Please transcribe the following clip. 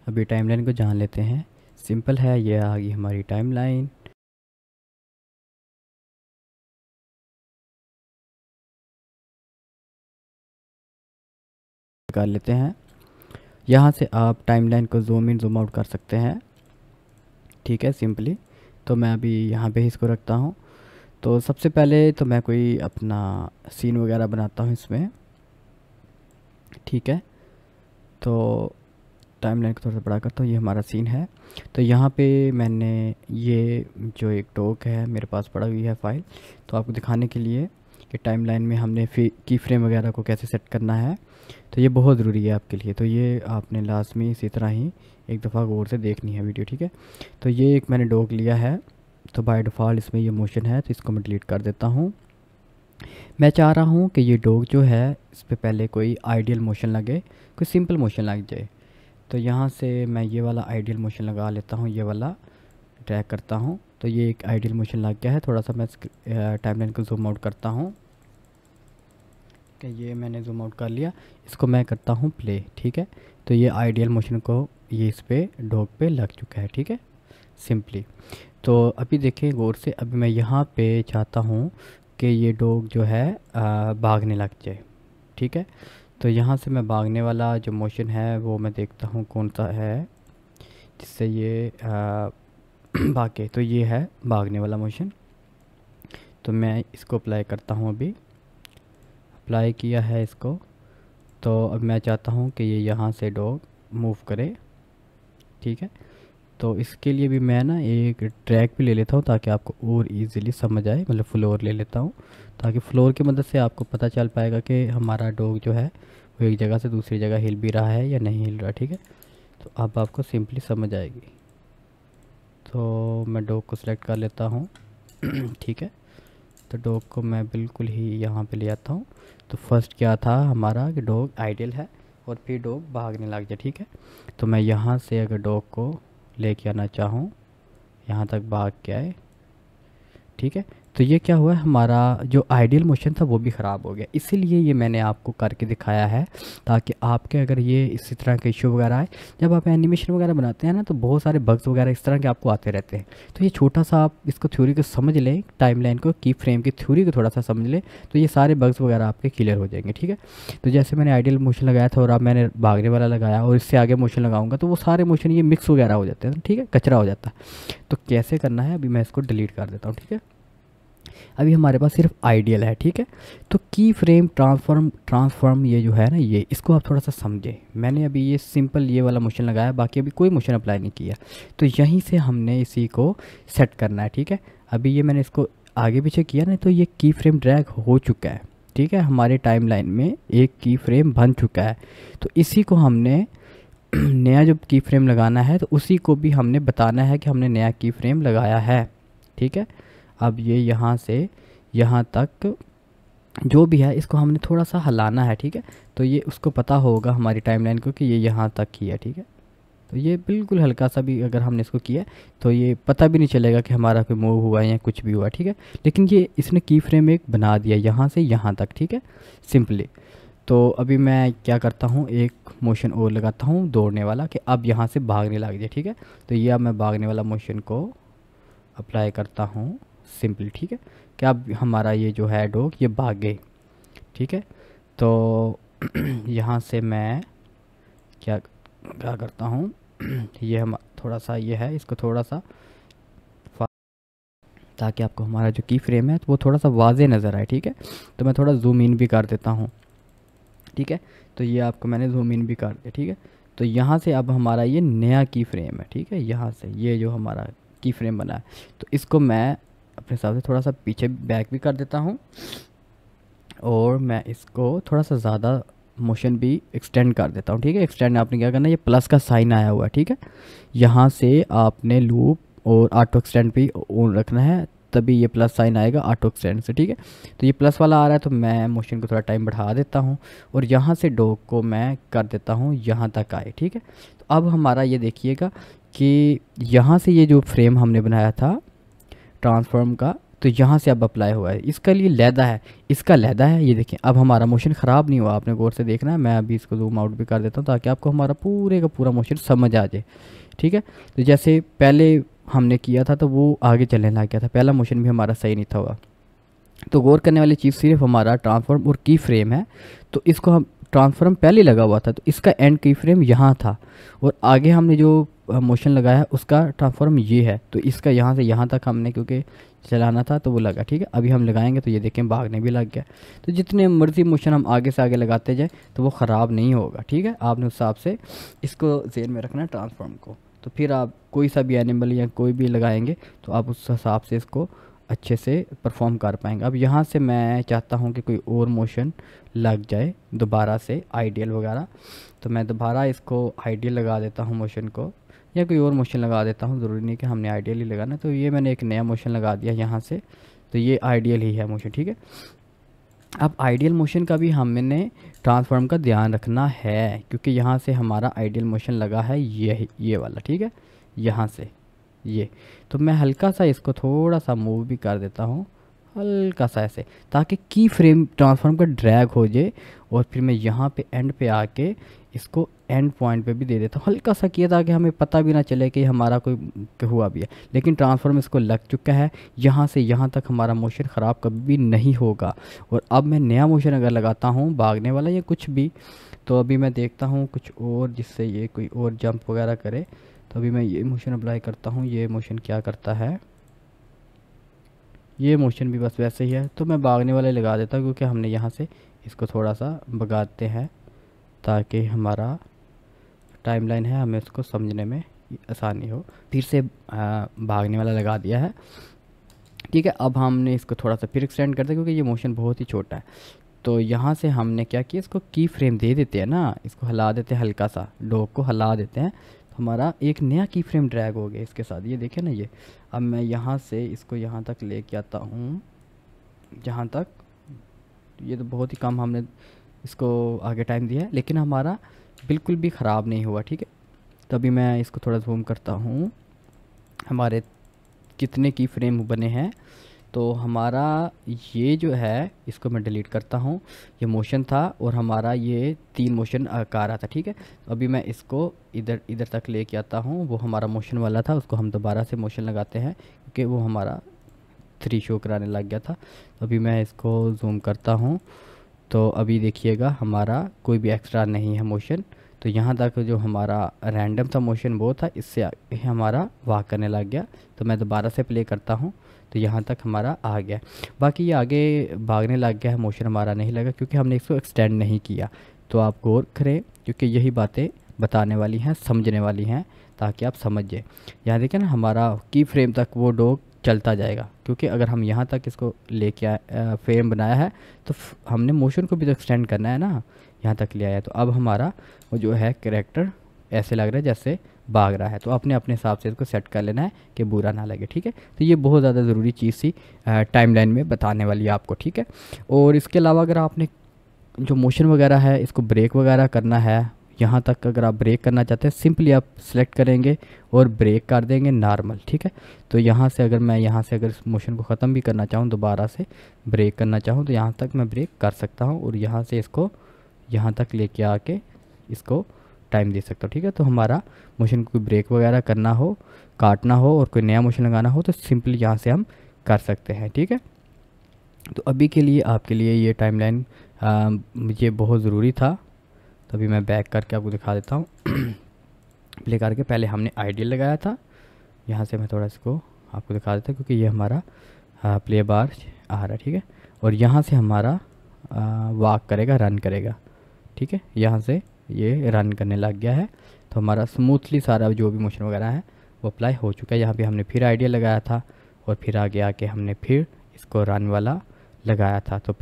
अभी टाइमलाइन को जान लेते हैं। सिंपल है, ये आ गई हमारी टाइमलाइन। कर लेते हैं। यहाँ से आप टाइमलाइन को ज़ूम इन ज़ूम आउट कर सकते हैं, ठीक है, सिंपली। तो मैं अभी यहाँ पे इसको रखता हूँ। तो सबसे पहले तो मैं कोई अपना सीन वगैरह बनाता हूँ इसमें, ठीक है। तो टाइमलाइन को थोड़ा सा बड़ा करता हूँ, ये हमारा सीन है। तो यहाँ पे मैंने ये जो एक डॉक है मेरे पास पड़ा हुई है फाइल, तो आपको दिखाने के लिए कि टाइमलाइन में हमने की फ्रेम वगैरह को कैसे सेट करना है, तो ये बहुत ज़रूरी है आपके लिए। तो ये आपने लास्ट में इसी तरह ही एक दफ़ा गौर से देखनी है वीडियो, ठीक है। तो ये एक मैंने डॉक लिया है, तो बाय डिफ़ॉल्ट इसमें ये मोशन है, तो इसको मैं डिलीट कर देता हूँ। मैं चाह रहा हूँ कि ये डॉग जो है इस पर पहले कोई आइडियल मोशन लगे, कोई सिंपल मोशन लग जाए। तो यहाँ से मैं ये वाला आइडियल मोशन लगा लेता हूँ, ये वाला ड्रैग करता हूँ। तो ये एक आइडियल मोशन लग गया है। थोड़ा सा मैं टाइमलाइन को जूम आउट करता हूँ कि ये मैंने जूम आउट कर लिया। इसको मैं करता हूँ प्ले, ठीक है। तो ये आइडियल मोशन को ये इस पर डॉग पे लग चुका है, ठीक है, सिंपली। तो अभी देखें गौर से, अभी मैं यहाँ पे चाहता हूँ कि ये डॉग जो है भागने लग जाए, ठीक है। तो यहाँ से मैं भागने वाला जो मोशन है वो मैं देखता हूँ कौन सा है जिससे ये भागे। तो ये है भागने वाला मोशन। तो मैं इसको अप्लाई करता हूँ, अभी अप्लाई किया है इसको। तो अब मैं चाहता हूँ कि ये यहाँ से डॉग मूव करे, ठीक है। तो इसके लिए भी मैं ना एक ट्रैक भी ले लेता हूँ ताकि आपको और इजीली समझ आए, मतलब फ्लोर ले लेता हूँ ताकि फ्लोर की मदद से आपको पता चल पाएगा कि हमारा डॉग जो है वो एक जगह से दूसरी जगह हिल भी रहा है या नहीं हिल रहा, ठीक है। तो अब आपको सिंपली समझ आएगी। तो मैं डॉग को सिलेक्ट कर लेता हूँ ठीक है। तो डॉग को मैं बिल्कुल ही यहाँ पे ले आता हूँ। तो फर्स्ट क्या था हमारा कि डॉग आइडियल है और फिर डॉग भागने लग जाए, ठीक है। तो मैं यहाँ से अगर डॉग को लेके आना चाहूँ, यहाँ तक भाग के आए, ठीक है। तो ये क्या हुआ, हमारा जो आइडियल मोशन था वो भी ख़राब हो गया। इसीलिए ये मैंने आपको करके दिखाया है ताकि आपके अगर ये इसी तरह के इशू वगैरह आए, जब आप एनिमेशन वगैरह बनाते हैं ना, तो बहुत सारे बग्स वगैरह इस तरह के आपको आते रहते हैं। तो ये छोटा सा आप इसको थ्योरी को समझ लें, टाइमलाइन को, की फ्रेम की थ्योरी को थोड़ा सा समझ लें, तो ये सारे बग्स वगैरह आपके क्लियर हो जाएंगे, ठीक है। तो जैसे मैंने आइडियल मोशन लगाया था और अब मैंने भागने वाला लगाया और इससे आगे मोशन लगाऊंगा तो वो सारे मोशन ये मिक्स वगैरह हो जाते हैं, ठीक है, कचरा हो जाता है। तो कैसे करना है, अभी मैं इसको डिलीट कर देता हूँ, ठीक है। अभी हमारे पास सिर्फ आइडियल है, ठीक है। तो की फ्रेम ट्रांसफॉर्म ये जो है ना, ये इसको आप थोड़ा सा समझें। मैंने अभी ये सिंपल ये वाला मोशन लगाया, बाकी अभी कोई मोशन अप्लाई नहीं किया। तो यहीं से हमने इसी को सेट करना है, ठीक है। अभी ये मैंने इसको आगे पीछे किया ना, तो ये की फ्रेम ड्रैग हो चुका है, ठीक है। हमारे टाइमलाइन में एक की फ्रेम बन चुका है। तो इसी को हमने नया जो की फ्रेम लगाना है, तो उसी को भी हमने बताना है कि हमने नया की फ्रेम लगाया है, ठीक है। अब ये यहाँ से यहाँ तक जो भी है इसको हमने थोड़ा सा हिलाना है, ठीक है। तो ये उसको पता होगा हमारी टाइमलाइन को कि ये यहाँ तक ही है, ठीक है। तो ये बिल्कुल हल्का सा भी अगर हमने इसको किया तो ये पता भी नहीं चलेगा कि हमारा कोई मूव हुआ है या कुछ भी हुआ, ठीक है। लेकिन ये इसने की फ्रेम एक बना दिया यहाँ से यहाँ तक, ठीक है, सिंपली। तो अभी मैं क्या करता हूँ, एक मोशन और लगाता हूँ दौड़ने वाला कि अब यहाँ से भागने लग जाए, ठीक है। तो ये अब मैं भागने वाला मोशन को अप्लाई करता हूँ सिंपली, ठीक है। कि अब हमारा ये जो है डॉग ये भागे, ठीक है। तो यहाँ से मैं क्या क्या करता हूँ ये हम थोड़ा सा ये है, इसको थोड़ा सा ताकि आपको हमारा जो की फ्रेम है तो वो थोड़ा सा वाजे नज़र आए, ठीक है। तो मैं थोड़ा जूम इन भी कर देता हूँ, ठीक है। तो ये आपको मैंने जूम इन भी कर दिया, ठीक है। तो यहाँ से अब हमारा ये नया की फ्रेम है, ठीक है। यहाँ से ये जो हमारा की फ्रेम बना है, तो इसको मैं अपने हिसाब से थोड़ा सा पीछे बैक भी कर देता हूँ और मैं इसको थोड़ा सा ज़्यादा मोशन भी एक्सटेंड कर देता हूँ, ठीक है। एक्सटेंड आपने क्या करना है, ये प्लस का साइन आया हुआ है, ठीक है। यहाँ से आपने लूप और ऑटो एक्सटेंड भी ऑन रखना है, तभी ये प्लस साइन आएगा ऑटो एक्सटेंड से, ठीक है। तो ये प्लस वाला आ रहा है तो मैं मोशन को थोड़ा टाइम बढ़ा देता हूँ और यहाँ से डॉग को मैं कर देता हूँ यहाँ तक आए, ठीक है। तो अब हमारा ये देखिएगा कि यहाँ से ये जो फ्रेम हमने बनाया था ट्रांसफॉर्म का, तो यहाँ से अब अप्लाई हुआ है। इसका लिए लैदा है, इसका लैदा है। ये देखें अब हमारा मोशन ख़राब नहीं हुआ, आपने गौर से देखना है। मैं अभी इसको जूम आउट भी कर देता हूँ ताकि आपको हमारा पूरे का पूरा मोशन समझ आ जाए, ठीक है। तो जैसे पहले हमने किया था तो वो आगे चलने लग गया था, पहला मोशन भी हमारा सही नहीं था हुआ। तो गौर करने वाली चीज़ सिर्फ हमारा ट्रांसफॉर्म और की फ्रेम है। तो इसको हम ट्रांसफॉर्म पहले लगा हुआ था तो इसका एंड की फ्रेम यहाँ था, और आगे हमने जो मोशन लगाया है उसका ट्रांसफॉर्म ये है। तो इसका यहाँ से यहाँ तक हमने क्योंकि चलाना था तो वो लगा, ठीक है। अभी हम लगाएंगे तो ये देखें भागने भी लग गया। तो जितने मर्जी मोशन हम आगे से आगे लगाते जाए तो वो ख़राब नहीं होगा, ठीक है। आपने उस हिसाब से इसको ज़हन में रखना है ट्रांसफॉर्म को। तो फिर आप कोई सा भी एनिमल या कोई भी लगाएंगे तो आप उस हिसाब से इसको अच्छे से परफॉर्म कर पाएंगे। अब यहाँ से मैं चाहता हूँ कि कोई और मोशन लग जाए दोबारा से, आइडियल वगैरह। तो मैं दोबारा इसको आइडियल लगा देता हूँ मोशन को, या कोई और मोशन लगा देता हूँ, ज़रूरी नहीं कि हमने आइडियल ही लगाना। तो ये मैंने एक नया मोशन लगा दिया यहाँ से, तो ये आइडियल ही है मोशन, ठीक है। अब आइडियल मोशन का भी हमने ट्रांसफॉर्म का ध्यान रखना है क्योंकि यहाँ से हमारा आइडियल मोशन लगा है ये वाला, ठीक है, यहाँ से ये। तो मैं हल्का सा इसको थोड़ा सा मूव भी कर देता हूँ, हल्का सा ऐसे, ताकि की फ्रेम ट्रांसफॉर्म का ड्रैग हो जाए। और फिर मैं यहाँ पे एंड पे आके इसको एंड पॉइंट पे भी दे देता हूँ, हल्का सा किया ताकि हमें पता भी ना चले कि हमारा कोई हुआ भी है। लेकिन ट्रांसफॉर्म इसको लग चुका है, यहाँ से यहाँ तक हमारा मोशन ख़राब कभी भी नहीं होगा। और अब मैं नया मोशन अगर लगाता हूँ भागने वाला या कुछ भी, तो अभी मैं देखता हूँ कुछ और जिससे ये कोई और जंप वगैरह करे। तो अभी मैं ये मोशन अप्लाई करता हूँ। ये मोशन क्या करता है, ये मोशन भी बस वैसे ही है। तो मैं भागने वाले लगा देता हूँ क्योंकि हमने यहाँ से इसको थोड़ा सा भगाते हैं ताकि हमारा टाइमलाइन है हमें उसको समझने में आसानी हो। फिर से भागने वाला लगा दिया है, ठीक है। अब हमने इसको थोड़ा सा फिर एक्सटेंड करते हैं क्योंकि ये मोशन बहुत ही छोटा है। तो यहाँ से हमने क्या किया, इसको की फ्रेम दे देते हैं ना, इसको हिला देते हैं, हल्का सा डॉग को हिला देते हैं। तो हमारा एक नया की फ्रेम ड्रैग हो गया इसके साथ, ये देखें ना ये। अब मैं यहाँ से इसको यहाँ तक लेके आता हूँ, जहाँ तक, ये तो बहुत ही कम हमने इसको आगे टाइम दिया है लेकिन हमारा बिल्कुल भी ख़राब नहीं हुआ, ठीक है। तभी मैं इसको थोड़ा जूम करता हूँ, हमारे कितने की फ्रेम बने हैं। तो हमारा ये जो है इसको मैं डिलीट करता हूँ, ये मोशन था और हमारा ये 3 मोशन आ रहा था, ठीक है। तो अभी मैं इसको इधर तक लेके आता हूँ, वो हमारा मोशन वाला था उसको हम दोबारा से मोशन लगाते हैं क्योंकि वो हमारा 3 शो कराने लग गया था। तो अभी मैं इसको जूम करता हूँ, तो अभी देखिएगा हमारा कोई भी एक्स्ट्रा नहीं है मोशन। तो यहाँ तक जो हमारा रैंडम था मोशन वो था, इससे आगे हमारा वॉक करने लग गया। तो मैं दोबारा से प्ले करता हूँ तो यहाँ तक हमारा आ गया। बाकी ये आगे भागने लग गया है, मोशन हमारा नहीं लगा क्योंकि हमने इसको एक्सटेंड नहीं किया। तो आप गौर करें क्योंकि यही बातें बताने वाली हैं, समझने वाली हैं, ताकि आप समझिए। यहाँ देखें ना हमारा की फ्रेम तक वो डॉग चलता जाएगा क्योंकि अगर हम यहाँ तक इसको लेके आए, फ्रेम बनाया है तो हमने मोशन को भी तो एक्सटेंड करना है ना, यहाँ तक ले आया। तो अब हमारा वो जो है कैरेक्टर ऐसे लग रहा है जैसे भाग रहा है। तो अपने अपने हिसाब से इसको सेट कर लेना है कि बुरा ना लगे, ठीक है। तो ये बहुत ज़्यादा ज़रूरी चीज़ सी टाइमलाइन में बताने वाली है आपको, ठीक है। और इसके अलावा अगर आपने जो मोशन वगैरह है इसको ब्रेक वगैरह करना है, यहाँ तक अगर आप ब्रेक करना चाहते हैं सिंपली आप सेलेक्ट करेंगे और ब्रेक कर देंगे नॉर्मल, ठीक है। तो यहाँ से अगर मैं यहाँ से अगर इस मोशन को ख़त्म भी करना चाहूँ, दोबारा से ब्रेक करना चाहूँ तो यहाँ तक मैं ब्रेक कर सकता हूँ और यहाँ से इसको यहाँ तक लेके आके इसको टाइम दे सकता हूँ, ठीक है। तो हमारा मोशन को ब्रेक वगैरह करना हो, काटना हो और कोई नया मोशन लगाना हो तो सिंपली यहाँ से हम कर सकते हैं, ठीक है। तो अभी के लिए आपके लिए ये टाइमलाइन मुझे बहुत ज़रूरी था। तो अभी मैं बैक करके आपको दिखा देता हूँ प्ले करके। पहले हमने आइडियल लगाया था, यहाँ से मैं थोड़ा इसको आपको दिखा देता हूँ क्योंकि ये हमारा प्ले बार आ रहा है, ठीक है। और यहाँ से हमारा वॉक करेगा, रन करेगा, ठीक है। यहाँ से ये रन करने लग गया है। तो हमारा स्मूथली सारा जो भी मोशन वगैरह है वो अप्लाई हो चुका है। यहाँ पे हमने फिर आइडियल लगाया था और फिर आगे आके हमने फिर इसको रन वाला लगाया था। तो